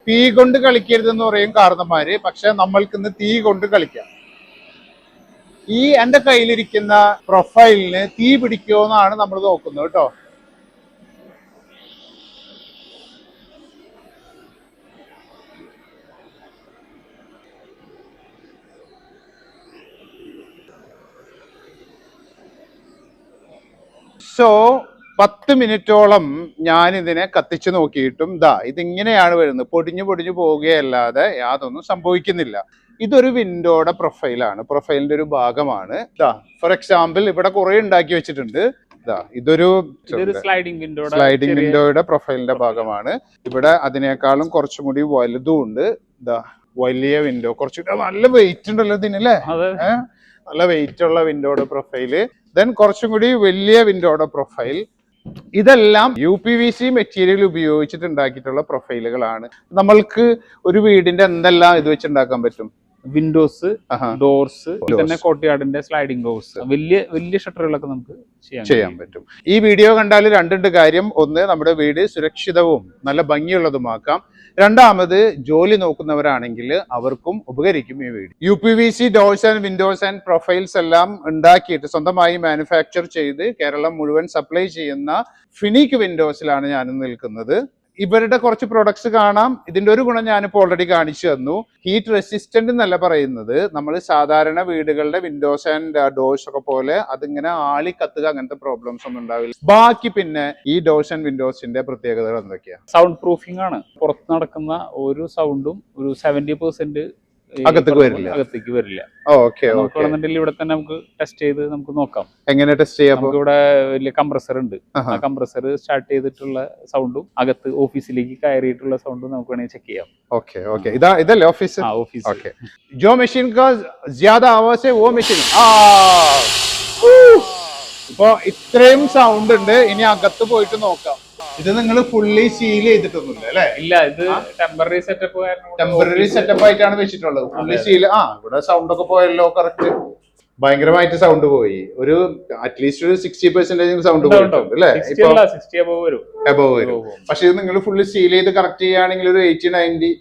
തീ കൊണ്ട് കളിക്കരുതെന്ന് പറയും കാരണന്മാര്, പക്ഷെ നമ്മൾക്ക് ഇന്ന് തീ കൊണ്ട് കളിക്കാം. ഈ എന്റെ കയ്യിലിരിക്കുന്ന പ്രൊഫൈലിന് തീ പിടിക്കുമോ എന്നാണ് നമ്മൾ നോക്കുന്നത് കേട്ടോ. സോ 10 മിനിറ്റോളം ഞാൻ ഇതിനെ കത്തിച്ചു നോക്കിയിട്ടും ഇതിങ്ങനെയാണ് വരുന്നത്. പൊടിഞ്ഞു പോവുകയല്ലാതെ യാതൊന്നും സംഭവിക്കുന്നില്ല. ഇതൊരു വിൻഡോയുടെ പ്രൊഫൈലാണ്, പ്രൊഫൈലിന്റെ ഒരു ഭാഗമാണ്. ഫോർ എക്സാമ്പിൾ ഇവിടെ കുറെ ഉണ്ടാക്കി വെച്ചിട്ടുണ്ട്. ഇതൊരു സ്ലൈഡിംഗ് വിൻഡോയുടെ പ്രൊഫൈലിന്റെ ഭാഗമാണ്. ഇവിടെ അതിനേക്കാളും കുറച്ചും കൂടി വലുതും ഉണ്ട്. വലിയ വിൻഡോ, കുറച്ചുകൂടെ നല്ല വെയിറ്റ് ഉണ്ടല്ലോ ഇതിനല്ലേ, നല്ല വെയിറ്റ് ഉള്ള വിൻഡോയുടെ പ്രൊഫൈല്. ദെൻ കുറച്ചും കൂടി വലിയ വിൻഡോയുടെ പ്രൊഫൈൽ. ഇതെല്ലാം UPVC മെറ്റീരിയൽ ഉപയോഗിച്ചിട്ട് ഉണ്ടാക്കിയിട്ടുള്ള പ്രൊഫൈലുകളാണ്. നമ്മൾക്ക് ഒരു വീടിന്റെ എന്തെല്ലാം ഇത് വെച്ചുണ്ടാക്കാൻ പറ്റും? വിൻഡോസ്, ഡോർസ്, തന്നെ കോർട്ട്യാർഡിന്റെ സ്ലൈഡിംഗ് ഡോർസ്, വലിയ ഷട്ടറുകളൊക്കെ നമുക്ക് ചെയ്യാൻ പറ്റും. ഈ വീഡിയോ കണ്ടാൽ രണ്ടുണ്ട് കാര്യം. ഒന്ന്, നമ്മുടെ വീട് സുരക്ഷിതവും നല്ല ഭംഗിയുള്ളതുമാക്കാം. രണ്ടാമത്, ജോലി നോക്കുന്നവരാണെങ്കിൽ അവർക്കും ഉപകരിക്കും ഈ video. UPVC doors and Windows and profiles എല്ലാം ഉണ്ടാക്കിയിട്ട് സ്വന്തമായി മാനുഫാക്ചർ ചെയ്ത് കേരളം മുഴുവൻ സപ്ലൈ ചെയ്യുന്ന ഫിനിക് വിൻഡോസിലാണ് ഞാൻ നിൽക്കുന്നത്. ഇവരുടെ കുറച്ച് പ്രൊഡക്ട്സ് കാണാം. ഇതിന്റെ ഒരു ഗുണം ഞാനിപ്പോൾ ഓൾറെഡി കാണിച്ചു തന്നു. ഹീറ്റ് റെസിസ്റ്റന്റ് എന്നല്ല പറയുന്നത്, നമ്മൾ സാധാരണ വീടുകളുടെ വിൻഡോസ് ആൻഡ് ഡോർസ് ഒക്കെ പോലെ അതിങ്ങനെ ആളി കത്തുക അങ്ങനത്തെ പ്രോബ്ലംസ് ഒന്നും ഉണ്ടാവില്ല. ബാക്കി പിന്നെ ഈ ഡോർസ് ആൻഡ് വിൻഡോസിന്റെ പ്രത്യേകതകൾ എന്തൊക്കെയാണ്? സൗണ്ട് പ്രൂഫിംഗ് ആണ്. പുറത്ത് നടക്കുന്ന ഒരു സൗണ്ടും ഒരു 70% അകത്തേക്ക് വരില്ല. ഇവിടെ തന്നെ നമുക്ക് ടെസ്റ്റ് ചെയ്ത് നമുക്ക് നോക്കാം. എങ്ങനെ ടെസ്റ്റ് ചെയ്യാം? നമുക്ക് ഇവിടെ വലിയ കംപ്രസർ ഉണ്ട്. ആ കംപ്രസർ സ്റ്റാർട്ട് ചെയ്തിട്ടുള്ള സൗണ്ടും അകത്ത് ഓഫീസിലേക്ക് കയറിയിട്ടുള്ള സൗണ്ടും നമുക്ക് വേണമെങ്കിൽ ചെക്ക് ചെയ്യാം. ഇതല്ലേ ഓഫീസ്? ഓഫീസ്. जो मशीन का ज्यादा आवाज है वो मशीन. ഇപ്പൊ ഇത്രയും സൗണ്ട് ഉണ്ട്. ഇനി അകത്ത് പോയിട്ട് നോക്കാം. ഇത് നിങ്ങൾ ഫുള്ളി സീൽ ചെയ്തിട്ടൊന്നുമില്ല അല്ലെ? ഇല്ല, ഇത് ടെമ്പററി സെറ്റപ്പ് ആയിട്ടാണ് വെച്ചിട്ടുള്ളത്. Fully seal. ഇവിടെ സൗണ്ട് ഒക്കെ പോയല്ലോ. കറക്റ്റ്, ഭയങ്കരമായിട്ട് സൗണ്ട് പോയി. ഒരു അറ്റ്ലീസ്റ്റ് ഒരു 60% സൗണ്ട് പോയിട്ടുണ്ട് അല്ലെ? എബവ് വരും. പക്ഷെ ഇത് നിങ്ങൾ ഫുള്ളി സീൽ ചെയ്ത് കറക്റ്റ് ചെയ്യുകയാണെങ്കിൽ ഒരു 80-90.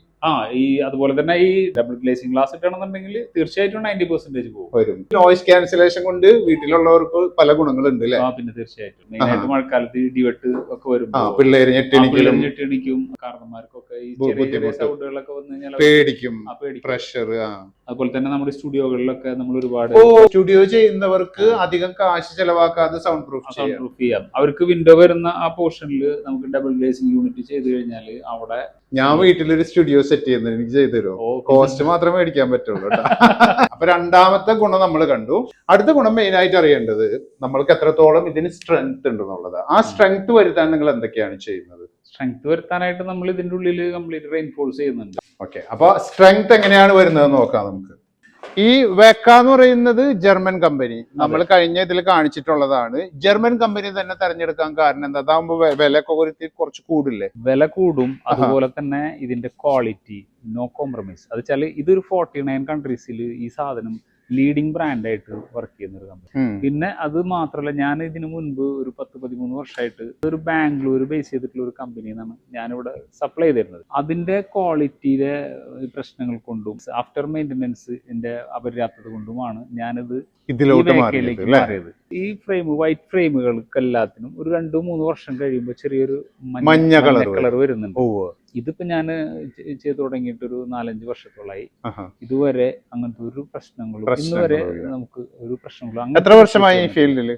അതുപോലെ തന്നെ ഈ ഡബിൾ ഗ്ലേസിംഗ് ഗ്ലാസ് ഇട്ടാണെന്നുണ്ടെങ്കിൽ തീർച്ചയായിട്ടും 90% വരും. നോയിസ് ക്യാൻസലേഷൻ കൊണ്ട് വീട്ടിലുള്ളവർക്ക് പല ഗുണങ്ങളുണ്ട് അല്ലെ? പിന്നെ തീർച്ചയായിട്ടും മെയിനായിട്ട് മഴക്കാലത്ത് ഇടിവെട്ട് ഒക്കെ വരും, പിള്ളേര് ഞെട്ടിണിക്കും, കാരണന്മാർക്കൊക്കെ ഈ ചെറിയ സൗണ്ടുകളൊക്കെ വന്നു കഴിഞ്ഞാൽ പേടിക്കും. പ്രഷർ. അതുപോലെ തന്നെ നമ്മുടെ സ്റ്റുഡിയോകളിലൊക്കെ നമ്മൾ ഒരുപാട് സ്റ്റുഡിയോ ചെയ്യുന്നവർക്ക് അധികം കാശ് ചെലവാക്കാതെ സൗണ്ട് പ്രൂഫ് ചെയ്യാം. അവർക്ക് വിൻഡോ വരുന്ന ആ പോർഷനിൽ നമുക്ക് ഡബിൾ ഗ്ലേസിംഗ് യൂണിറ്റ് ചെയ്ത് കഴിഞ്ഞാൽ അവിടെ ഞാൻ വീട്ടിലൊരു സ്റ്റുഡിയോ സെറ്റ് ചെയ്യുന്നത് എനിക്ക് ചെയ്തു തരുമോ? കോസ്റ്റ് മാത്രമേ മേടിക്കാൻ പറ്റുള്ളൂ കേട്ടോ. അപ്പൊ രണ്ടാമത്തെ ഗുണം നമ്മൾ കണ്ടു. അടുത്ത ഗുണം മെയിൻ ആയിട്ട് അറിയേണ്ടത് നമ്മൾക്ക് എത്രത്തോളം ഇതിന് സ്ട്രെങ്ത് ഉണ്ടെന്നുള്ളത്. ആ സ്ട്രെങ്ത് വരുത്താൻ നിങ്ങൾ എന്തൊക്കെയാണ് ചെയ്യുന്നത്? സ്ട്രെങ്ത് വരുത്താനായിട്ട് നമ്മൾ ഇതിന്റെ ഉള്ളിൽ കംപ്ലീറ്റ് റെയിൻഫോഴ്സ് ചെയ്യുന്നുണ്ട്. ഓക്കെ, അപ്പൊ സ്ട്രെങ്ത് എങ്ങനെയാണ് വരുന്നത് നോക്കാം നമുക്ക്. ഈ വെക്ക എന്ന് പറയുന്നത് ജർമ്മൻ കമ്പനി, നമ്മൾ കഴിഞ്ഞ ഇതിൽ കാണിച്ചിട്ടുള്ളതാണ്. ജർമ്മൻ കമ്പനി തന്നെ തെരഞ്ഞെടുക്കാൻ കാരണം എന്താ? അതാകുമ്പോ വില കുറച്ച് കൂടില്ലേ? വില കൂടും. അതുപോലെ തന്നെ ഇതിന്റെ ക്വാളിറ്റി നോ കോംപ്രമൈസ്. അത് വെച്ചാൽ ഇതൊരു 49 കൺട്രീസിൽ ഈ സാധനം ലീഡിംഗ് ബ്രാൻഡായിട്ട് വർക്ക് ചെയ്യുന്ന ഒരു കമ്പനി. പിന്നെ അത് മാത്രമല്ല, ഞാൻ ഇതിനു മുൻപ് ഒരു 10-13 വർഷമായിട്ട് ഒരു ബാംഗ്ലൂർ ബേസ് ചെയ്തിട്ടുള്ള ഒരു കമ്പനിന്നാണ് ഞാനിവിടെ സപ്ലൈ ചെയ്തിരുന്നത്. അതിന്റെ ക്വാളിറ്റിയിലെ പ്രശ്നങ്ങൾ കൊണ്ടും ആഫ്റ്റർ മെയിൻ്റനൻസിന്റെ അപര്യാപ്തത കൊണ്ടുമാണ് ഞാനിത് ഇതിലേക്ക് മാറിയത്. ഈ വൈറ്റ് ഫ്രെയിമുകൾക്ക് എല്ലാത്തിനും ഒരു 2-3 വർഷം കഴിയുമ്പോൾ ചെറിയൊരു മഞ്ഞ കളർ വരുന്നുണ്ട്. ഇതിപ്പോ ഞാൻ ചെയ്തു തുടങ്ങിയിട്ട് ഒരു 4-5 വർഷത്തോളായി. ഇതുവരെ അങ്ങനത്തെ ഒരു പ്രശ്നങ്ങളും ഇന്നുവരെ നമുക്ക് ഒരു പ്രശ്നങ്ങളും. എത്ര വർഷമായി ഈ ഫീൽഡിൽ?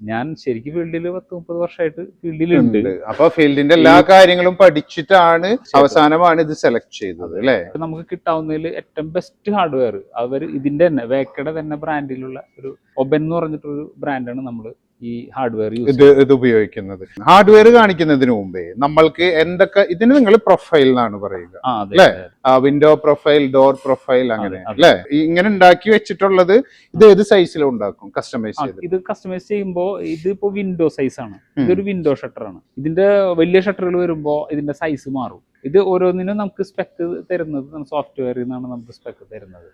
ഞാൻ ശരിക്കും ഫീൽഡിൽ 10-30 വർഷമായിട്ട് ഫീൽഡിലുണ്ട്. അപ്പൊ ഫീൽഡിന്റെ എല്ലാ കാര്യങ്ങളും പഠിച്ചിട്ടാണ് അവസാനമാണ് ഇത് സെലക്ട് ചെയ്തത് അല്ലെ? നമുക്ക് കിട്ടാവുന്നതിൽ ഏറ്റവും ബെസ്റ്റ് ഹാർഡ്വെയർ അവർ ഇതിന്റെ തന്നെ വേക്കയുടെ തന്നെ ബ്രാൻഡിലുള്ള ഒരു ഒബൻ എന്ന് പറഞ്ഞിട്ടൊരു ബ്രാൻഡാണ് നമ്മൾ ഈ ഹാർഡ്വെയർ ഇത് ഉപയോഗിക്കുന്നത്. ഹാർഡ്വെയർ കാണിക്കുന്നതിന് മുമ്പേ നമ്മൾക്ക് എന്തൊക്കെ ഇതിന് നിങ്ങൾ പ്രൊഫൈൽ എന്നാണ് പറയുക അല്ലെ? വിൻഡോ പ്രൊഫൈൽ, ഡോർ പ്രൊഫൈൽ, അങ്ങനെ അല്ലെ? ഇങ്ങനെ ഉണ്ടാക്കി വെച്ചിട്ടുള്ളത് ഇത് ഏത് സൈസിലും ഉണ്ടാക്കും കസ്റ്റമൈസ് ചെയ്ത്? ഇത് കസ്റ്റമൈസ് ചെയ്യുമ്പോൾ ഇതിപ്പോ വിൻഡോ സൈസ് ആണ്. ഇതൊരു വിൻഡോ ഷട്ടർ ആണ്. ഇതിന്റെ വലിയ ഷട്ടറുകൾ വരുമ്പോ ഇതിന്റെ സൈസ് മാറും. ഇത് ഓരോന്നിനും നമുക്ക് സ്പെക്ക് തരുന്നത് സോഫ്റ്റ്വെയറിൽ നിന്നാണ് നമുക്ക് സ്പെക്ക് തരുന്നത്.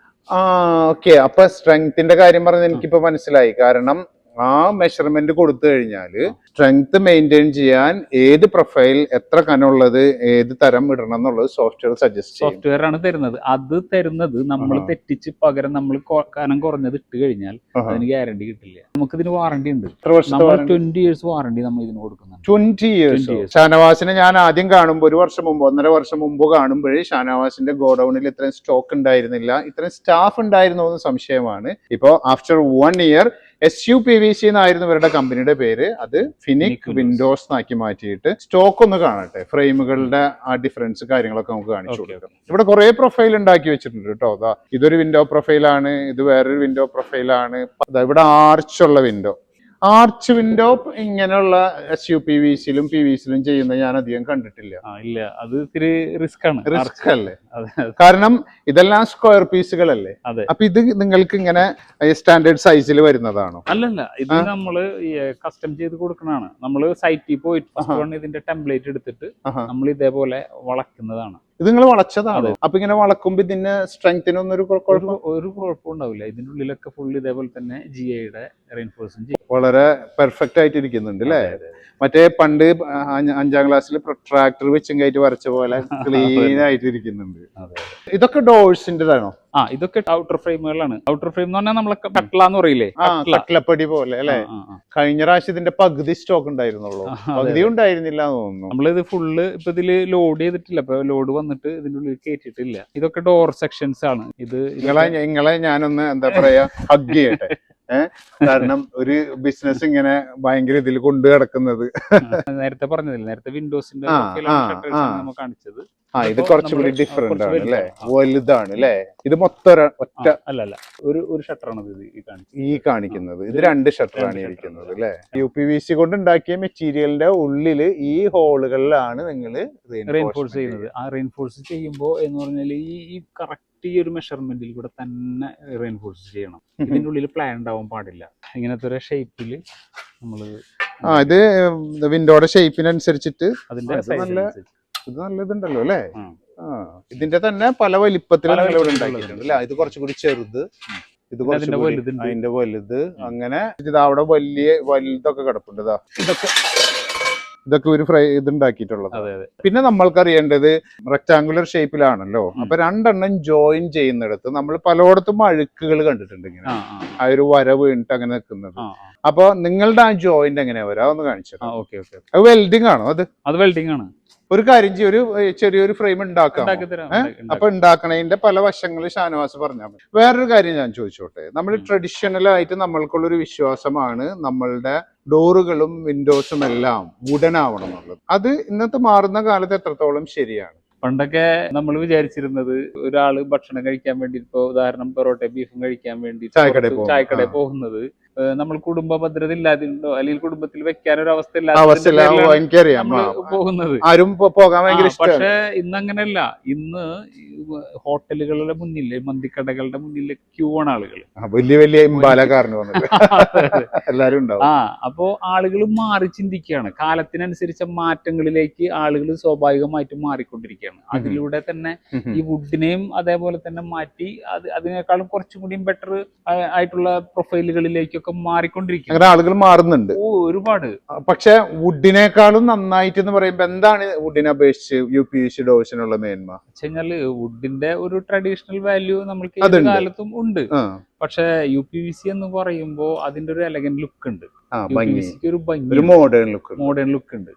ഓക്കെ, അപ്പൊ സ്ട്രെങ്ത്തിന്റെ കാര്യം പറഞ്ഞത് എനിക്കിപ്പോ മനസ്സിലായി. കാരണം ആ മെഷർമെന്റ് കൊടുത്തു കഴിഞ്ഞാല് സ്ട്രെങ്ത് മെയിൻറ്റെയിൻ ചെയ്യാൻ ഏത് പ്രൊഫൈൽ എത്ര കനമുള്ളത് ഏത് തരം ഇടണം എന്നുള്ളത് സോഫ്റ്റ്വെയർ സജസ്റ്റ് ചെയ്യും. സോഫ്റ്റ്വെയർ ആണ് തരുന്നത്. അത് തരുന്നത് നമ്മൾ തെറ്റിച്ച് പകരം നമ്മൾ കനം കുറഞ്ഞത് ഇട്ട് കഴിഞ്ഞാൽ അതിന് ഗ്യാരണ്ടി കിട്ടില്ല. നമുക്ക് ഇതിന് വാറണ്ടി ഉണ്ട്. 20 years വാറണ്ടി നമ്മൾ ഇതിന് കൊടുക്കുന്നുണ്ട്. 20 years. ഷാനവാസിനെ ഞാൻ ആദ്യം കാണുമ്പോൾ 1 വർഷം മുമ്പ് 1.5 വർഷം മുമ്പ് കാണുമ്പോഴേ ഷാനവാസിന്റെ ഗോഡൌണിൽ ഇത്രയും സ്റ്റോക്ക് ഉണ്ടായിരുന്നില്ല, ഇത്രയും സ്റ്റാഫ് ഉണ്ടായിരുന്നോ എന്ന് സംശയമാണ്. ഇപ്പോ ആഫ്റ്റർ 1 year SUPVC എന്നായിരുന്നു ഇവരുടെ കമ്പനിയുടെ പേര്, അത് ഫിനിക് വിൻഡോസ് എന്നാക്കി മാറ്റിയിട്ട് സ്റ്റോക്ക് ഒന്ന് കാണട്ടെ, ഫ്രെയിമുകളുടെ ആ ഡിഫറൻസ് കാര്യങ്ങളൊക്കെ നമുക്ക് കാണിച്ചു കൊടുക്കാം. ഇവിടെ കുറെ പ്രൊഫൈൽ ഉണ്ടാക്കി വെച്ചിട്ടുണ്ട് കേട്ടോ. അതാ ഇതൊരു വിൻഡോ പ്രൊഫൈലാണ്, ഇത് വേറൊരു വിൻഡോ പ്രൊഫൈലാണ്. ഇവിടെ ആർച്ചുള്ള വിൻഡോ, ആർച്ച് വിൻഡോ ഇങ്ങനെയുള്ള SUPVCയിലും PVCയിലും ചെയ്യുന്നത് ഞാൻ അധികം കണ്ടിട്ടില്ല. ഇല്ല, അത് ഇത്തിരി റിസ്ക് ആണ്. റിസ്ക് അല്ലേ? കാരണം ഇതെല്ലാം സ്ക്വയർ പീസുകളല്ലേ. അപ്പൊ ഇത് നിങ്ങൾക്ക് ഇങ്ങനെ സ്റ്റാൻഡേർഡ് സൈസിൽ വരുന്നതാണോ? അല്ലല്ല, ഇത് നമ്മള് കസ്റ്റം ചെയ്ത് കൊടുക്കണതാണ്. നമ്മള് സൈറ്റിൽ പോയിട്ട് ഫസ്റ്റ് ഇതിന്റെ ടെംപ്ലേറ്റ് എടുത്തിട്ട് നമ്മൾ ഇതേപോലെ വളക്കുന്നതാണ്. ഇത് നിങ്ങൾ വളച്ചതാണ്. അപ്പൊ ഇങ്ങനെ വളക്കുമ്പോ ഇതിന് സ്ട്രെങ്തിനൊന്നും ഒരു കുഴപ്പം ഉണ്ടാവില്ല. ഇതിന്റെ ഉള്ളിലൊക്കെ ഫുൾ ഇതേപോലെ തന്നെ GIയുടെ റെയിൻഫോഴ്സും ചെയ്യും. വളരെ പെർഫെക്റ്റ് ആയിട്ട് ഇരിക്കുന്നുണ്ട് അല്ലേ? മറ്റേ പണ്ട് 5ാം ക്ലാസ്സിൽ പ്രൊട്രാക്ടർ വെച്ചും കയറ്റി വരച്ച പോലെ ക്ലീൻ ആയിട്ട് ഇരിക്കുന്നുണ്ട്. ഇതൊക്കെ ഡോഴ്സിന്റെതാണോ? ഇതൊക്കെ ഔട്ടർ ഫ്രെയിമുകളാണ്. ഔട്ടർ ഫ്രെയിം എന്ന് പറഞ്ഞാൽ നമ്മളെ കട്ട്ല എന്ന് പറയില്ലേ, കട്ട്ലപ്പടി പോലെ അല്ലെ. കഴിഞ്ഞ പ്രാവശ്യം ഇതിന്റെ പകുതി സ്റ്റോക്ക് ഉണ്ടായിരുന്നുള്ളൂ, പകുതി ഉണ്ടായിരുന്നില്ല എന്ന് തോന്നുന്നു. നമ്മളിത് ഫുള്ള് ഇപ്പൊ ഇതില് ലോഡ് ചെയ്തിട്ടില്ല, ഇപ്പൊ ലോഡ് വന്നിട്ട് ഇതിന്റെ ഉള്ളിൽ കയറ്റിട്ടില്ല. ഇതൊക്കെ ഡോർ സെക്ഷൻസ് ആണ്. ഇത് നിങ്ങളെ ഞാനൊന്ന് എന്താ പറയാ ഹഗ് ചെയ്യട്ടെ. കാരണം ഒരു ബിസിനസ് ഇങ്ങനെ ഭയങ്കര ഇതിൽ കൊണ്ടു കിടക്കുന്നത് നേരത്തെ പറഞ്ഞതില്ല, നേരത്തെ വിൻഡോസിന്റെ കാണിച്ചത്. ഇത് കുറച്ചുകൂടി ഡിഫറെന്റ് ആണ് അല്ലെ, വലുതാണ് അല്ലെ. ഇത് മൊത്തം ഒറ്റ അല്ലല്ല, ഒരു ഷട്ടറാണ് ഈ കാണിക്കുന്നത്. ഇത് 2 ഷട്ടറാണ് ഇരിക്കുന്നത് അല്ലെ. UPVC കൊണ്ട് ഉണ്ടാക്കിയ മെറ്റീരിയലിന്റെ ഉള്ളില് ഈ ഹോളുകളിലാണ് നിങ്ങൾ റെയിൻഫോഴ്സ് ചെയ്യുന്നത്. ആ റെയിൻഫോഴ്സ് ചെയ്യുമ്പോൾ എന്ന് പറഞ്ഞാൽ ഈ കറക്റ്റ് ഈ ഒരു മെഷർമെന്റിൽ കൂടെ തന്നെ റെയിൻഫോഴ്സ് ചെയ്യണം. ഇതിന്റെ ഉള്ളിൽ പ്ലാൻ ഉണ്ടാവാൻ പാടില്ല. ഇങ്ങനത്തെ ഒരു ഷേപ്പില് നമ്മള് ഇത് വിൻഡോയുടെ ഷേപ്പിനനുസരിച്ചിട്ട് അതിന്റെ ഇത് നല്ലതുണ്ടല്ലോ അല്ലേ. ഇതിന്റെ തന്നെ പല വലിപ്പത്തിലും ഇവിടെ ഉണ്ടാക്കിയിട്ടുണ്ട് അല്ലെ. ഇത് കുറച്ചുകൂടി ചെറുത്, ഇത് അതിന്റെ വലുത്, അങ്ങനെ ഇത് അവിടെ വലുതൊക്കെ കിടപ്പുണ്ട്. ഇതൊക്കെ ഒരു ഇതുണ്ടാക്കിയിട്ടുള്ളത്. പിന്നെ നമ്മൾക്ക് അറിയേണ്ടത് റെക്ടാങ്കുലർ ഷേപ്പിലാണല്ലോ. അപ്പൊ 2 എണ്ണം ജോയിൻ ചെയ്യുന്നിടത്ത് നമ്മൾ പലയിടത്തും അഴുക്കുകൾ കണ്ടിട്ടുണ്ട്, ഇങ്ങനെ ആ ഒരു വര വീണിട്ട് അങ്ങനെ നിൽക്കുന്നത്. അപ്പൊ നിങ്ങളുടെ ആ ജോയിന്റ് എങ്ങനെയാ വരാ ഒന്ന് കാണിച്ചു. അത് വെൽഡിംഗ് ആണോ? അത് വെൽഡിംഗ് ആണ്. ഒരു കാര്യം ചെയ്യും, ഒരു ചെറിയൊരു ഫ്രെയിം ഉണ്ടാക്കാം. അപ്പൊ ഉണ്ടാക്കണതിന്റെ പല വശങ്ങൾ ഷാനവാസ് പറഞ്ഞാൽ മതി. വേറൊരു കാര്യം ഞാൻ ചോദിച്ചോട്ടെ. നമ്മൾ ട്രഡീഷണൽ ആയിട്ട് നമ്മൾക്കുള്ളൊരു വിശ്വാസമാണ് നമ്മളുടെ ഡോറുകളും വിൻഡോസും എല്ലാം വുഡൻ ആവണം എന്നുള്ളത്. അത് ഇന്നത്തെ മാറുന്ന കാലത്ത് എത്രത്തോളം ശരിയാണ്? പണ്ടൊക്കെ നമ്മൾ വിചാരിച്ചിരുന്നത് ഒരാള് ഭക്ഷണം കഴിക്കാൻ വേണ്ടി, ഇപ്പൊ ഉദാഹരണം പൊറോട്ട ബീഫും കഴിക്കാൻ വേണ്ടി ചായക്കടയിൽ പോകുന്നത് നമ്മൾ കുടുംബ ഭദ്രത ഇല്ലാതിരുന്നോ അല്ലെങ്കിൽ കുടുംബത്തിൽ വെക്കാൻ ഒരു അവസ്ഥ പോകുന്നത്, ആരും പോകാൻ ഭയങ്കര ഇഷ്ടമാണ്. പക്ഷെ ഇന്ന് അങ്ങനെയല്ല. ഇന്ന് ഹോട്ടലുകളുടെ മുന്നിൽ, മന്തിക്കടകളുടെ മുന്നിൽ ക്യൂ ആണ് ആളുകൾ, വലിയ വലിയ എല്ലാരും ഉണ്ടാവും. അപ്പോ ആളുകൾ മാറി ചിന്തിക്കുകയാണ്. കാലത്തിനനുസരിച്ച മാറ്റങ്ങളിലേക്ക് ആളുകൾ സ്വാഭാവികമായിട്ടും മാറിക്കൊണ്ടിരിക്കുകയാണ്. അതിലൂടെ തന്നെ ഈ വുഡിനെയും അതേപോലെ തന്നെ മാറ്റി അതിനേക്കാളും കുറച്ചും കൂടി ബെറ്റർ ആയിട്ടുള്ള പ്രൊഫൈലുകളിലേക്കൊക്കെ മാറിക്കൊണ്ടിരിക്കും. ആളുകൾ മാറുന്നുണ്ട് ഒരുപാട്. പക്ഷെ വുഡിനേക്കാളും നന്നായിട്ട് എന്ന് പറയുമ്പോ എന്താണ് വുഡിനെ അപേക്ഷിച്ച് UPVC ഡോഴ്സിനുള്ള മേന്മ വെച്ചാല്? വുഡിന്റെ ഒരു ട്രഡീഷണൽ വാല്യൂ നമ്മൾക്ക് ഏത് കാലത്തും ഉണ്ട്. പക്ഷെ UPVC എന്ന് പറയുമ്പോ അതിന്റെ ഒരു എലഗന്റ് ലുക്ക് ഉണ്ട്, ഒരു ഭംഗി, മോഡേൺ ലുക്ക് ഉണ്ട്.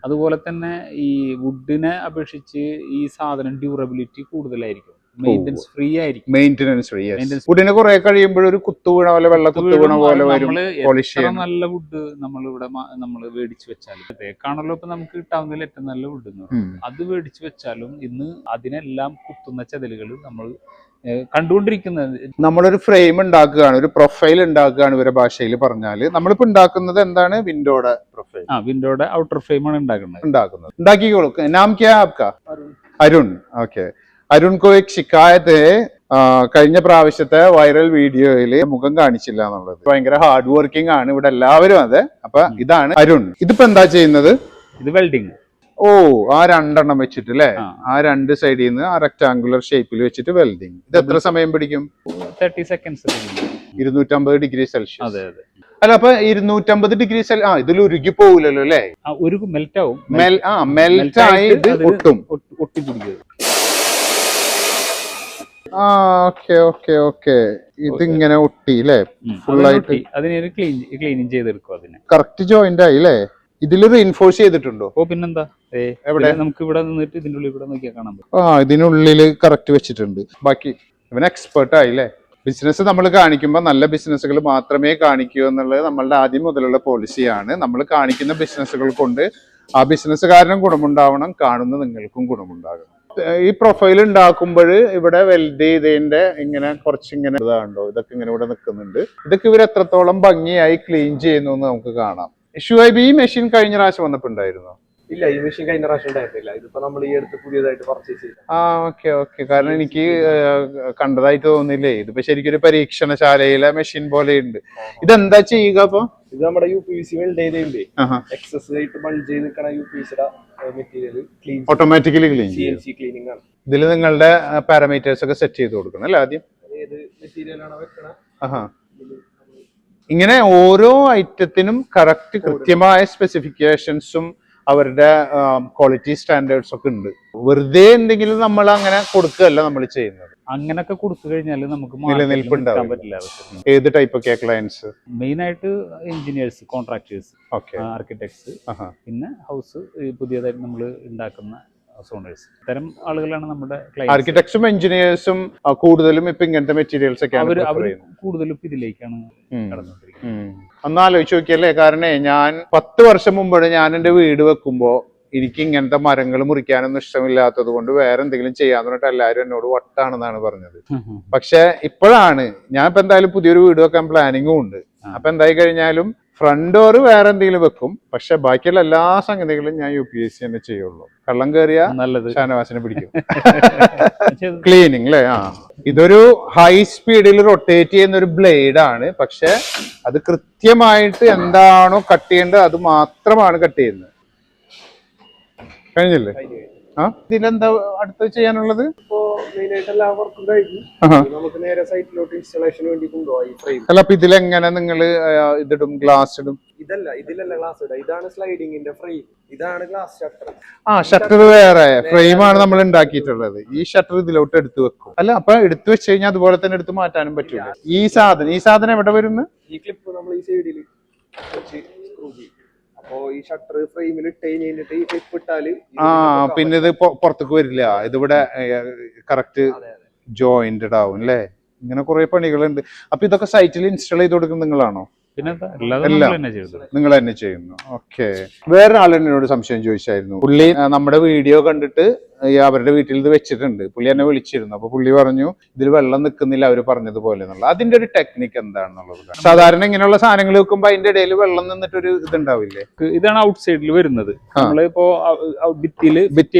അതുപോലെ തന്നെ ഈ വുഡിനെ അപേക്ഷിച്ച് ഈ സാധനം ഡ്യൂറബിലിറ്റി കൂടുതലായിരിക്കും, മെയിൻ്റെനൻസ് ഫ്രീ ആയിരിക്കും. വുഡിനെ കുറെ കഴിയുമ്പോൾ ഒരു കുത്തുവീണ പോലെ, വെള്ള കുത്തുവീണ പോലെ വരും. നല്ല വുഡ് നമ്മളിവിടെ നമ്മൾ മേടിച്ചു വെച്ചാലും തേക്കാണല്ലോ ഇപ്പൊ നമുക്ക് കിട്ടാവുന്നതിൽ ഏറ്റവും നല്ല വുഡ് എന്ന് പറയുന്നത്. അത് മേടിച്ചു വെച്ചാലും ഇന്ന് അതിനെല്ലാം കുത്തുന്ന ചെതലുകൾ നമ്മൾ കണ്ടുകൊണ്ടിരിക്കുന്നത്. നമ്മളൊരു ഫ്രെയിം ഉണ്ടാക്കുകയാണ്, ഒരു പ്രൊഫൈൽ ഉണ്ടാക്കുകയാണ് ഇവരുടെ ഭാഷയിൽ പറഞ്ഞാല്. നമ്മളിപ്പോ ഉണ്ടാക്കുന്നത് എന്താണ്? വിൻഡോയുടെ പ്രൊഫൈൽ, വിൻഡോയുടെ ഔട്ടർ ഫ്രെയിം ആണ് ഉണ്ടാക്കുന്നത്. ഉണ്ടാക്കിക്കോളൂ. നാം ക്യാ ആപ്കാ? അരുൺ. ഓക്കെ. അരുൺ കോ എക് ശിക്കായത്ത് ഹൈ, കഴിഞ്ഞ പ്രാവശ്യത്തെ വൈറൽ വീഡിയോയിൽ മുഖം കാണിച്ചില്ല എന്നുള്ളത്. ഭയങ്കര ഹാർഡ് വർക്കിംഗ് ആണ് ഇവിടെ എല്ലാവരും. അതെ. അപ്പൊ ഇതാണ് അരുൺ. ഇതിപ്പോ എന്താ ചെയ്യുന്നത്? ഇത് വെൽഡിങ്. ആ 2 എണ്ണം വെച്ചിട്ട് അല്ലെ, ആ 2 സൈഡിൽ നിന്ന് ആ റെക്ടാങ്കുലർ ഷേപ്പിൽ വെച്ചിട്ട് വെൽഡിങ്. ഇത് എത്ര സമയം പിടിക്കും? 30 seconds. 250 degree Celsius. അതെ അതെ. അല്ല അപ്പൊ 250 ഡിഗ്രി ഇതിൽ ഉരുകി പോവില്ലല്ലോ അല്ലേ? ഒരു മെൽറ്റ് ആവും, മെൽറ്റ് ആയി ഇത് ഒട്ടും ഒട്ടിപ്പിടിക്കും. Okay okay okay. ഇതിങ്ങനെ ഒട്ടി അല്ലേ ഫുള്ളായിട്ട്? അതിനെ ക്ലീനിങ് ചെയ്തെടുക്കും. അതിനെ കറക്റ്റ് ജോയിന്റ് ആയി അല്ലേ? ഇതിൽ റീഇൻഫോഴ്സ് ചെയ്തിട്ടുണ്ടോ? ഓ പിന്നെന്താ, എവിടെ നമുക്ക് ഇവിടെ നിന്നിട്ട് ഇതിന്റെ ഉള്ളിൽ ഇവിടെ നോക്കിയാൽ കാണാൻ പറ്റും. ഇതിനുള്ളിൽ കറക്റ്റ് വെച്ചിട്ടുണ്ട്. ബാക്കി ഇവൻ എക്സ്പെർട്ട് ആയില്ലേ? ബിസിനസ് നമ്മൾ കാണിക്കുമ്പോൾ നല്ല ബിസിനസ്സുകൾ മാത്രമേ കാണിക്കൂ എന്നുള്ളത് നമ്മളുടെ ആദ്യം മുതലുള്ള പോളിസിയാണ്. നമ്മൾ കാണിക്കുന്ന ബിസിനസ്സുകൾ കൊണ്ട് ആ ബിസിനസ്സുകാരനും ഗുണമുണ്ടാവണം, കാണുന്ന നിങ്ങൾക്കും ഗുണമുണ്ടാകണം. ഈ പ്രൊഫൈൽ ഉണ്ടാക്കുമ്പോൾ ഇവിടെ വെൽഡ് ചെയ്തതിന്റെ ഇങ്ങനെ കുറച്ചിങ്ങനെ ഇതാണ്ടോ, ഇതൊക്കെ ഇങ്ങനെ ഇവിടെ നിൽക്കുന്നുണ്ട്. ഇതൊക്കെ ഇവർ എത്രത്തോളം ഭംഗിയായി ക്ലീൻ ചെയ്യുന്നു എന്ന് നമുക്ക് കാണാം. ഷുഐബ്, ഈ മെഷീൻ കഴിഞ്ഞ പ്രാവശ്യം വന്നപ്പോ ഉണ്ടായിരുന്നോ? ഇല്ല, ഈ മെഷീൻ കഴിഞ്ഞ പ്രാവശ്യം ഉണ്ടായിരുന്നില്ല. ഇതിപ്പോ നമ്മൾ ഈ അടുത്ത് പുതിയതായിട്ട് പർച്ചേസ് ചെയ്തു. Okay okay. കാരണം എനിക്ക് കണ്ടതായിട്ട് തോന്നില്ലേ, ഇതിപ്പോ ശരിക്കും ഒരു പരീക്ഷണശാലയിലെ മെഷീൻ പോലെ ഉണ്ട്. ഇതെന്താ ചെയ്യുക അപ്പൊ? ഇത് നമ്മുടെ UPVC വെൽഡ് ചെയ്തതിന്റെ എക്സസ് ആയിട്ട് ബൾജ് ചെയ്ത് നിൽക്കണ UPVCയുടെ material clean automatically clean CNC cleaning ആണ്. ഇതിൽ നിങ്ങളുടെ പാരാമീറ്റേഴ്സ് ഒക്കെ സെറ്റ് ചെയ്ത് കൊടുക്കണം അല്ലേ ആദ്യം? ഏത് മെറ്റീരിയലാണ് വെക്കണ? ഇങ്ങനെ ഓരോ ഐറ്റത്തിനും കറക്റ്റ് കൃത്യമായ സ്പെസിഫിക്കേഷൻസും അവരുടെ ക്വാളിറ്റി സ്റ്റാൻഡേർഡ്സ് ഒക്കെ ഉണ്ട്. വെറുതെ എന്തെങ്കിലും നമ്മൾ അങ്ങനെ കൊടുക്കുകയല്ല നമ്മൾ ചെയ്യുന്നത്. അങ്ങനൊക്കെ കൊടുത്തു കഴിഞ്ഞാൽ നമുക്ക് നിലനിൽപ്പുണ്ടാവാൻ പറ്റില്ല. ഏത് ടൈപ്പ് ഒക്കെ ക്ലയൻസ്? മെയിൻ ആയിട്ട് എഞ്ചിനീയേഴ്സ്, കോൺട്രാക്ടേഴ്സ്, ആർക്കിടെക്ട്സ്, പിന്നെ ഹൗസ് പുതിയതായിട്ട് നമ്മൾ ഉണ്ടാക്കുന്ന ഓണേഴ്സ്, ഇത്തരം ആളുകളാണ് നമ്മുടെ ആർക്കിടെക്ട്സും എഞ്ചിനീയേഴ്സും കൂടുതലും ഇപ്പൊ ഇങ്ങനത്തെ മെറ്റീരിയൽസ് ഒക്കെ കൂടുതലും ഇതിലേക്കാണ് കടന്നുകൊണ്ടിരിക്കുന്നത്. ഒന്ന് ആലോചിച്ച് നോക്കിയല്ലേ? കാരണം ഞാൻ 10 വർഷം മുമ്പാണ് ഞാൻ എന്റെ വീട് വെക്കുമ്പോ എനിക്ക് ഇങ്ങനത്തെ മരങ്ങൾ മുറിക്കാനൊന്നും ഇഷ്ടമില്ലാത്തത് കൊണ്ട് വേറെ എന്തെങ്കിലും ചെയ്യാന്ന് പറഞ്ഞിട്ട് എല്ലാവരും എന്നോട് വട്ടാണെന്നാണ് പറഞ്ഞത്. പക്ഷെ ഇപ്പോഴാണ് ഞാൻ ഇപ്പൊ എന്തായാലും പുതിയൊരു വീട് വെക്കാൻ പ്ലാനിങ്ങും ഉണ്ട്. അപ്പൊ എന്തായി കഴിഞ്ഞാലും ഫ്രണ്ട് ഡോർ വേറെ എന്തെങ്കിലും വെക്കും, പക്ഷെ ബാക്കിയുള്ള എല്ലാ സംഗതികളും ഞാൻ UPVC തന്നെ ചെയ്യുള്ളൂ. കള്ളം കയറിയ നല്ലത് ഷാനവാസിനെ പിടിക്കും. ക്ലീനിങ് അല്ലേ? ഇതൊരു ഹൈ സ്പീഡിൽ റൊട്ടേറ്റ് ചെയ്യുന്ന ഒരു ബ്ലേഡ് ആണ്. പക്ഷെ അത് കൃത്യമായിട്ട് എന്താണോ കട്ട് ചെയ്യേണ്ടത് അത് മാത്രമാണ് കട്ട് ചെയ്യുന്നത്. കഴിഞ്ഞില്ലേ? ഇതിലെന്താ അടുത്ത് ചെയ്യാനുള്ളത്? ഇപ്പോ മെയിൻ ആയിട്ട് എല്ലാ വർക്കും കഴിഞ്ഞു. നമുക്ക് നേരെ സൈറ്റിലോട്ട് ഇൻസ്റ്റാളേഷന് വേണ്ടി കൊണ്ടുപോയി ഫ്രെയിം. അല്ല അപ്പൊ ഇതിലെങ്ങനെ നിങ്ങള് ഇതിടും, ഗ്ലാസ് ഇടും? ഇതിലല്ല ഗ്ലാസ് ഇടുക. ഇതാണ് സ്ലൈഡിങ്ങിന്റെ ഫ്രെയിം, ഇതാണ് ഗ്ലാസ് ഷട്ടർ. ഷട്ടർ വേറെ ഫ്രെയിമാണ് നമ്മൾ ഉണ്ടാക്കിയിട്ടുള്ളത്. ഈ ഷട്ടർ ഇതിലോട്ട് എടുത്തു വെക്കും. അല്ല അപ്പൊ എടുത്തു വെച്ച് കഴിഞ്ഞാൽ അതുപോലെ തന്നെ എടുത്ത് മാറ്റാനും പറ്റൂല. ഈ സാധനം എവിടെ വരുന്നു? ഈ ക്ലിപ്പ് നമ്മൾ ഈ സൈഡിൽ വെച്ച് സ്ക്രൂ ചെയ്യും. അപ്പോ ഈ ഷട്ടർ ഫ്രെയിമിൽ ഇട്ട് കഴിഞ്ഞിട്ട് ഈ ക്ലിപ്പ് ഇട്ടാല് പിന്നെ ഇത് പുറത്തേക്ക് വരില്ല. ഇതിവിടെ കറക്റ്റ് ജോയിന്റഡ് ആവും അല്ലേ? ഇങ്ങനെ കുറെ പണികളുണ്ട്. അപ്പൊ ഇതൊക്കെ സൈറ്റിൽ ഇൻസ്റ്റാൾ ചെയ്ത് കൊടുക്കുന്നത് നിങ്ങളാണോ? എല്ലാം നിങ്ങൾ തന്നെ ചെയ്യുന്നു. ഓക്കെ. വേറൊരാൾ എന്നോട് സംശയം ചോദിച്ചായിരുന്നു. പുള്ളി നമ്മുടെ വീഡിയോ കണ്ടിട്ട് അവരുടെ വീട്ടിൽ ഇത് വെച്ചിട്ടുണ്ട്. പുള്ളി എന്നെ വിളിച്ചിരുന്നു. അപ്പൊ പുള്ളി പറഞ്ഞു ഇതിൽ വെള്ളം നിൽക്കുന്നില്ല അവര് പറഞ്ഞതുപോലെ എന്നുള്ള. അതിന്റെ ഒരു ടെക്നിക്ക് എന്താണെന്നുള്ളത്? സാധാരണ ഇങ്ങനെയുള്ള സാധനങ്ങൾ വെക്കുമ്പോ അതിന്റെ ഇടയിൽ വെള്ളം നിന്നിട്ടൊരു ഇതുണ്ടാവില്ലേ? ഇതാണ് ഔട്ട് സൈഡിൽ വരുന്നത്. നമ്മളിപ്പോ ഭിത്തിയിൽ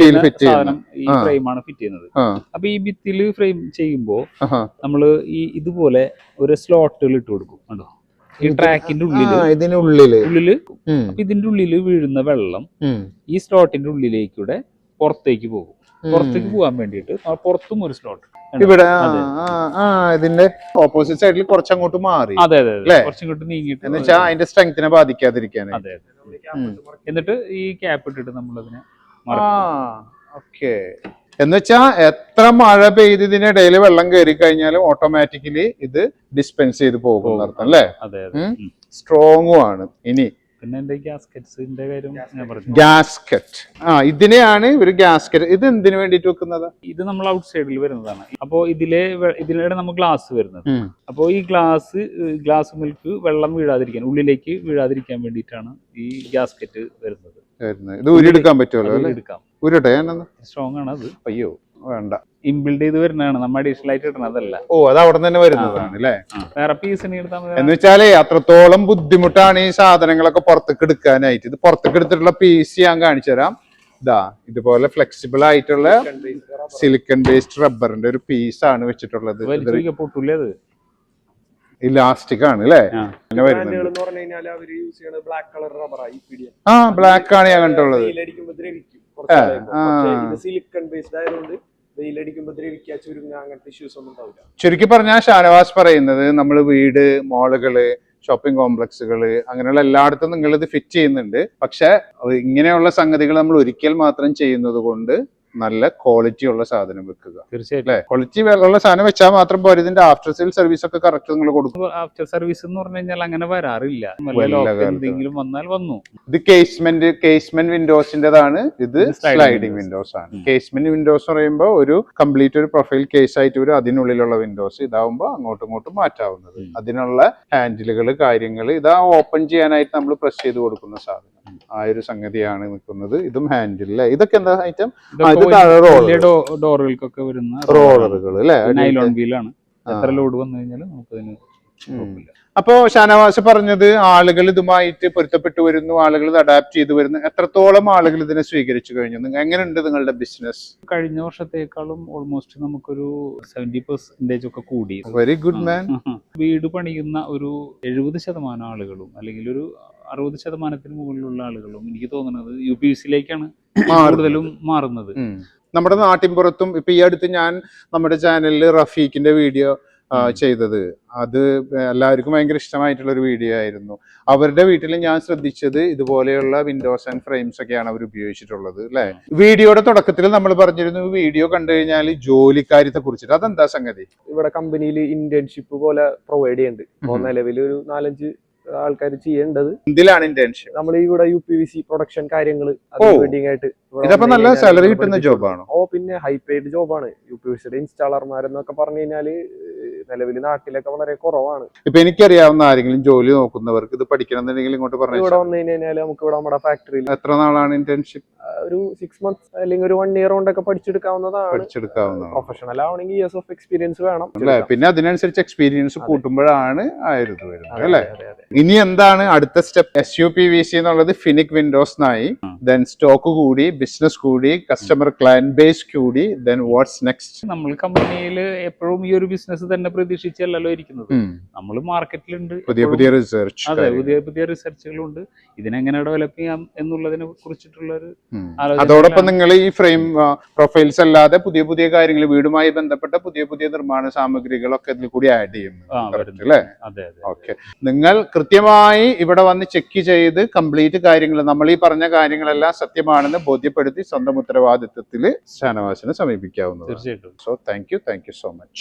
സാധനം ഈ ഫ്രെയിമാണ് ഫിറ്റ് ചെയ്യുന്നത്. അപ്പൊ ഈ ഭിത്തിയിൽ ഫ്രെയിം ചെയ്യുമ്പോ നമ്മള് ഈ ഇതുപോലെ ഒരു സ്ലോട്ടുകൾ ഇട്ട് കൊടുക്കും. കണ്ടോ? ഈ ട്രാക്കിന്റെ ഉള്ളില് അപ്പൊ ഇതിന്റെ ഉള്ളില് വീഴുന്ന വെള്ളം ഈ സ്ലോട്ടിന്റെ ഉള്ളിലേക്കൂടെ പുറത്തേക്ക് പോകും. പുറത്തേക്ക് പോകാൻ വേണ്ടിയിട്ട് പുറത്തും ഒരു സ്ലോട്ട് ഇവിടെ ഇതിന്റെ ഓപ്പോസിറ്റ് സൈഡിൽ കുറച്ചങ്ങോട്ട് മാറി. അതെ അതെ അതെ, കുറച്ചിങ്ങോട്ട് നീങ്ങിയിട്ട് എന്ന് വെച്ചാൽ അതിന്റെ സ്ട്രെങ്തിനെ ബാധിക്കാതിരിക്കാൻ. അതെ. എന്നിട്ട് ഈ ക്യാപ്പ് ഇട്ടിട്ട് നമ്മളതിനെ ഓക്കെ. എന്ന് വെച്ചാൽ എത്ര മഴ പെയ്ത് ഇതിനിടയിൽ വെള്ളം കയറി കഴിഞ്ഞാലും ഓട്ടോമാറ്റിക്കലി ഇത് ഡിസ്പെൻസ് ചെയ്ത് പോകും അർത്ഥം അല്ലേ? സ്ട്രോങ്ങും ആണ്. ഇനി പിന്നെ എന്റെ ഗ്യാസ്കറ്റിന്റെ കാര്യം ഞാൻ പറഞ്ഞു. ഗ്യാസ്കറ്റ്, ഇതിനെയാണ് ഒരു ഗ്യാസ്കറ്റ്. ഇത് എന്തിനു വേണ്ടിട്ട് വെക്കുന്നത്? ഇത് നമ്മൾ ഔട്ട് സൈഡിൽ വരുന്നതാണ്. അപ്പോ ഇതിലാണ് നമ്മൾ ഗ്ലാസ് വരുന്നത്. അപ്പോ ഈ ഗ്ലാസ് മിൽക്ക് വെള്ളം വീഴാതിരിക്കാൻ, ഉള്ളിലേക്ക് വീഴാതിരിക്കാൻ വേണ്ടിയിട്ടാണ് ഈ ഗ്യാസ്കറ്റ് വരുന്നത്. ഇത് ഉരുടെടുക്കാൻ പറ്റുമല്ലോ? എടുക്കാം. ഉരുട്ടെ സ്ട്രോങ് ആണ് അത്. അയ്യോ വേണ്ട, ഇൻബിൽഡ് ചെയ്ത് വരുന്നതാണ്, നമ്മൾ അഡീഷണൽ ആയിട്ട് ഇടുന്നതല്ല. അത് അവിടെ തന്നെ വരുന്നതാണ് അല്ലേ? വേറെ പീസിന് എടുത്താൽ എന്ന് വെച്ചാലേ അത്രത്തോളം ബുദ്ധിമുട്ടാണ് ഈ സാധനങ്ങളൊക്കെ പുറത്തേക്ക് എടുക്കാനായിട്ട്. ഇത് പുറത്തേക്ക് എടുത്തിട്ടുള്ള പീസ് ഞാൻ കാണിച്ചു തരാം. ഇതുപോലെ ഫ്ലെക്സിബിൾ ആയിട്ടുള്ള സിലിക്കൺ ബേസ്ഡ് റബ്ബറിന്റെ ഒരു പീസാണ് വെച്ചിട്ടുള്ളത്. ഇലാസ്റ്റിക് ആണ് അല്ലേ? ബ്ലാക്ക് ആണ് ഞാൻ കണ്ടുള്ളത്. സിലിക്കൺ ബേസ്ഡ് ആയതുകൊണ്ട് വെയിലടിക്കുമ്പോൾ ദ്രവിക്കുക, ചുരുങ്ങുക, അങ്ങനത്തെ ഇഷ്യൂസ് ഒന്നും ഉണ്ടാവില്ല. ചുരുക്കി പറഞ്ഞാൽ ഷാനവാസ് പറയുന്നത് നമ്മൾ വീട്, മോളുകള്, ഷോപ്പിംഗ് കോംപ്ലക്സുകൾ അങ്ങനെയുള്ള എല്ലായിടത്തും നിങ്ങൾ ഇത് ഫിറ്റ് ചെയ്യുന്നുണ്ട്. പക്ഷെ ഇങ്ങനെയുള്ള സംഗതികൾ നമ്മൾ ഒരിക്കൽ മാത്രം ചെയ്യുന്നത് കൊണ്ട് നല്ല ക്വാളിറ്റി ഉള്ള സാധനം വെക്കുക. തീർച്ചയായിട്ടും അല്ലെ, ക്വാളിറ്റി ഉള്ള സാധനം വെച്ചാൽ മാത്രം പോരെ, ഇതിന്റെ ആഫ്റ്റർ സെയിൽ സർവീസ് ഒക്കെ കറക്റ്റ് നിങ്ങൾ കൊടുക്കും. ആഫ്റ്റർ സർവീസ് എന്ന് പറഞ്ഞു കഴിഞ്ഞാൽ അങ്ങനെ വരാറില്ല. വല്ല ലോക്ക് കാലത്തും. എന്തെങ്കിലും വന്നാൽ വന്നു. ഇത് കേസ്മെന്റ് വിൻഡോസിന്റേതാണ്. ഇത് സ്ലൈഡിംഗ് വിൻഡോസ് ആണ്. കേസ്മെന്റ് വിൻഡോസ് പറയുമ്പോൾ ഒരു കംപ്ലീറ്റ് ഒരു പ്രൊഫൈൽ കേസ് ആയിട്ട് വരും, അതിനുള്ളിലുള്ള വിൻഡോസ്. ഇതാവുമ്പോൾ അങ്ങോട്ടും ഇങ്ങോട്ടും മാറ്റാവുന്നത്. അതിനുള്ള ഹാൻഡിലുകൾ കാര്യങ്ങൾ ഇതാ ഓപ്പൺ ചെയ്യാനായിട്ട് നമ്മൾ പ്രസ് ചെയ്ത് കൊടുക്കുന്ന സാധനം. ആ ഒരു സംഗതിയാണ് നിൽക്കുന്നത്. ഇതും ഹാൻഡിൽ. ഇതൊക്കെ എന്താ ഐറ്റം? ഡോറുകൾക്കൊക്കെ വരുന്ന റോളറുകൾ അല്ലെ, നൈലോൺ വീലാണ്. എത്ര ലോഡ് വന്നു കഴിഞ്ഞാൽ നമുക്കതിന് കുഴപ്പമില്ല. അപ്പോ ഷാനവാസ് പറഞ്ഞത് ആളുകൾ ഇതുമായിട്ട് പൊരുത്തപ്പെട്ടു വരുന്നു, ആളുകൾ ഇത് അഡാപ്റ്റ് ചെയ്തു വരുന്നു. എത്രത്തോളം ആളുകൾ ഇതിനെ സ്വീകരിച്ചു കഴിഞ്ഞു? എങ്ങനെയുണ്ട് നിങ്ങളുടെ ബിസിനസ്? കഴിഞ്ഞ വർഷത്തേക്കാളും ഓൾമോസ്റ്റ് നമുക്കൊരു 70% ഒക്കെ കൂടി. Very good man. വീട് പണിയുന്ന ഒരു 70% ആളുകളും അല്ലെങ്കിൽ ഒരു 60% മുകളിലുള്ള ആളുകളും എനിക്ക് തോന്നുന്നത് UPVC-യിലേക്കാണ് കൂടുതലും മാറുന്നത്. നമ്മുടെ നാട്ടിൻപുറത്തും ഇപ്പൊ ഈ അടുത്ത് ഞാൻ നമ്മുടെ ചാനലിൽ റഫീഖിന്റെ വീഡിയോ ചെയ്തത്, അത് എല്ലാവർക്കും ഭയങ്കര ഇഷ്ടമായിട്ടുള്ള ഒരു വീഡിയോ ആയിരുന്നു. അവരുടെ വീട്ടിൽ ഞാൻ ശ്രദ്ധിച്ചത് ഇതുപോലെയുള്ള വിൻഡോസ് ആൻഡ് ഫ്രെയിംസ് ഒക്കെയാണ് അവർ ഉപയോഗിച്ചിട്ടുള്ളത് അല്ലെ. വീഡിയോയുടെ തുടക്കത്തിൽ നമ്മൾ പറഞ്ഞിരുന്നു വീഡിയോ കണ്ടു കഴിഞ്ഞാൽ ജോലിക്കാര്യത്തെ കുറിച്ചിട്ട്. അതെന്താ സംഗതി? ഇവിടെ കമ്പനിയിൽ ഇന്റേൺഷിപ്പ് പോലെ പ്രൊവൈഡ് ചെയ്യുന്നുണ്ട്. ഇപ്പൊ നിലവിൽ ഒരു 4-5 ആൾക്കാർ ചെയ്യേണ്ടത്. എന്തിലാണ് ഇന്റേൺഷിപ്പ്? നമ്മൾ ഇവിടെ UPVC പ്രൊഡക്ഷൻ കാര്യങ്ങൾ ആയിട്ട്. ഇതപ്പോ നല്ല സാലറി കിട്ടുന്ന ജോബാണോ? പിന്നെ ഹൈ പെയ്ഡ് ജോബാണ്. UPVCയുടെ ഇൻസ്റ്റാളർമാരെന്നൊക്കെ പറഞ്ഞു കഴിഞ്ഞാല് നിലവിൽ നാട്ടിലൊക്കെ വളരെ കുറവാണ്. ഇപ്പൊ എനിക്കറിയാവുന്ന ആരെങ്കിലും ജോലി നോക്കുന്നവർക്ക് ഇത് പഠിക്കണം എന്നുണ്ടെങ്കിൽ ഇങ്ങോട്ട് പറഞ്ഞു ഇവിടെ വന്നു കഴിഞ്ഞാൽ നമുക്ക് ഇവിടെ നമ്മുടെ ഫാക്ടറിയിൽ. എത്ര നാളാണ് ഇന്റേൺഷിപ്പ്? ഒരു 6 months അല്ലെങ്കിൽ ഒരു 1 year കൊണ്ടൊക്കെ പഠിച്ചെടുക്കാവുന്നതാണ്. പ്രൊഫഷണൽ ആവണമെങ്കിൽ ഇയേഴ്സ് ഓഫ് എക്സ്പീരിയൻസ് വേണം അല്ലെ. പിന്നെ അതിനനുസരിച്ച് എക്സ്പീരിയൻസ് കൂട്ടുമ്പോഴാണ് ആയത് വരുന്നത് അല്ലെ. ഇനി എന്താണ് അടുത്ത സ്റ്റെപ്പ്? SUPVC എന്നുള്ളത് ഫിനിക് വിൻഡോസ്നായി, ദെൻ സ്റ്റോക്ക് കൂടി, ബിസിനസ് കൂടി, കസ്റ്റമർ ക്ലയന്റ് ബേസ് കൂടി, ദെൻ വാട്ട്സ് നെക്സ്റ്റ്? നമ്മൾ കമ്പനിയിൽ എപ്പോഴും ഈ ഒരു ബിസിനസ് തന്നെ പ്രതീക്ഷിച്ചല്ലോ ഇരിക്കുന്നത്. നമ്മൾ മാർക്കറ്റിലുണ്ട്, പുതിയ റിസർച്ച്. അതെ, പുതിയ റിസർച്ചുകളുണ്ട്. ഇതിനെങ്ങനെ ഡെവലപ്പ് ചെയ്യാം എന്നുള്ളതിനെ കുറിച്ചിട്ടുള്ള ഒരു അതോടൊപ്പം നിങ്ങൾ ഈ ഫ്രെയിം പ്രൊഫൈൽസ് അല്ലാതെ പുതിയ കാര്യങ്ങൾ, വീടുമായി ബന്ധപ്പെട്ട പുതിയ നിർമ്മാണ സാമഗ്രികളൊക്കെ ഇതിൽ കൂടി ആഡ് ചെയ്യുന്നു അല്ലേ? ഓക്കെ. നിങ്ങൾ കൃത്യമായി ഇവിടെ വന്ന് ചെക്ക് ചെയ്ത് കംപ്ലീറ്റ് കാര്യങ്ങൾ, നമ്മൾ ഈ പറഞ്ഞ കാര്യങ്ങളെല്ലാം സത്യമാണെന്ന് ബോധ്യപ്പെടുത്തി സ്വന്തം ഉത്തരവാദിത്വത്തിൽ ഷാനവാസിനെ സമീപിക്കാവുന്നതാണ്. തീർച്ചയായിട്ടും. So thank you so much.